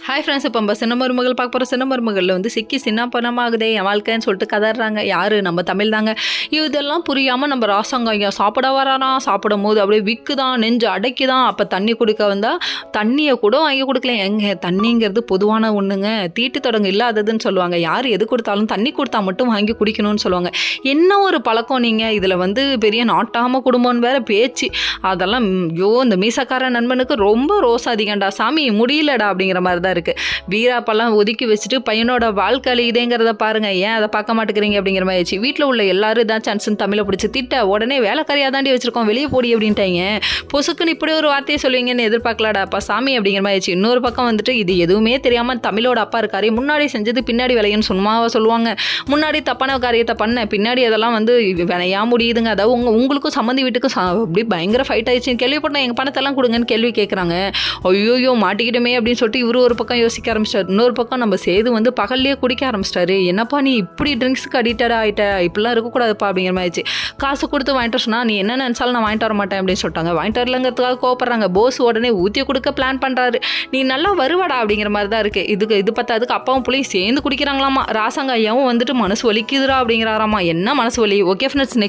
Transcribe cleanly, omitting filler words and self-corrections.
Hi friends, இப்போ நம்ம சின்ன மருமகள் பார்க்க போகிற சின்ன மருமகளில் வந்து சிக்கி சின்ன பணமாகுதே என் வாழ்க்கைன்னு சொல்லிட்டு கதறாங்க. யார்? நம்ம தமிழ் தாங்க. இதெல்லாம் புரியாமல் நம்ம ராசங்க ஐயா சாப்பிட வரானா, சாப்பிடும் போது அப்படியே விற்குதான், நெஞ்சு அடைக்குதான். அப்போ தண்ணி குடிக்க வந்தால் தண்ணியை கூட வாங்கி கொடுக்கல. எங்க தண்ணிங்கிறது பொதுவான ஒன்றுங்க, தீட்டு தொடங்க இல்லாததுன்னு சொல்லுவாங்க. யார் எது கொடுத்தாலும் தண்ணி கொடுத்தா மட்டும் வாங்கி குடிக்கணும்னு சொல்லுவாங்க. என்ன ஒரு பழக்கம் நீங்கள் இதில் வந்து பெரிய நாட்டாம குடும்பம்னு வேற பேச்சு. அதெல்லாம் இந்த மீசக்கார நண்பனுக்கு ரொம்ப ரோஸ் அதிகம்டா சாமி, முடியலடா அப்படிங்கிற மாதிரி தான் இருக்குது. வீராப்பெல்லாம் ஒதுக்கி வச்சுட்டு பையனோட வாழ்க்கை இதேங்கிறத பாருங்க, ஏன் அதை பார்க்க மாட்டேங்கிறீங்க அப்படிங்கிற மாதிரி ஆச்சு. வீட்டில் உள்ள எல்லாரும் இதான் சான்ஸ்ன்னு தமிழை பிடிச்சி திட்ட உடனே வேலைக்காரியாக தாண்டி வச்சிருக்கோம், வெளியே போடி அப்படின்ட்டாங்க. பொசுக்குன்னு இப்படி ஒரு வார்த்தையை சொல்லுவீங்கன்னு எதிர்பார்க்கலாடாப்பா சாமி அப்படிங்கிற மாதிரி ஆச்சு. இன்னொரு பக்கம் வந்துட்டு இது எதுவுமே தெரியாமல் தமிழோட அப்பா இருக்காரு, முன்னாடி செஞ்சது பின்னாடி விளையுன்னு சும்மாவா சொல்லுவாங்க. முன்னாடி தப்பான காரியத்தை பண்ண பின்னாடி அதெல்லாம் வந்து வினையா முடியுதுங்க. அதாவது உங்களுக்கும் சம்மந்தி வீட்டுக்கும் அப்படி பயங்கர ஃபைட் ஆயிடுச்சுன்னு கேள்விப்பட்டேன். எங்கள் பணத்தெல்லாம் கொடுங்கன்னு கேள்வி கேட்குறாங்க. ஐயோயோ மாட்டிக்கிட்டுமே அப்படின்னு சொல்லிட்டு இவரு ஒரு பக்கம் யோசிக்க ஆரம்பிச்சிட்டாரு. இன்னொரு பக்கம் நம்ம சேது வந்து பகல்லையே குடிக்க ஆரம்பிச்சிட்டாரு. என்னப்பா நீ இப்படி ட்ரிங்க்ஸுக்கு அடிக்டட் ஆகிட்ட, இப்படிலாம் இருக்கக்கூடாதுப்பா அப்படிங்கிற மாதிரி ஆயிடுச்சு. காசு கொடுத்து வாங்கிட்டு சொன்னா நீ என்ன நினச்சாலும் நான் வாங்கிட்டு வர மாட்டேன் அப்படின்னு சொல்லிட்டாங்க. வாங்கிட்டு வரலங்கிறதுக்காக கோவப்படுறாங்க. போஸ் உடனே ஊற்றி கொடுக்க பிளான் பண்ணுறாரு. நீ நல்லா வருவாடா அப்படிங்கிற மாதிரி தான் இருக்குது. இது பத்தாதுக்கு அப்பாவும் பிள்ளையும் சேர்ந்து குடிக்கிறாங்களாமா. ராசாங்க ஐயாவும் வந்துட்டு மனசு வலிக்குதுரா அப்படிங்கிறாராமா. என்ன மனசு வலி? Okay friends, next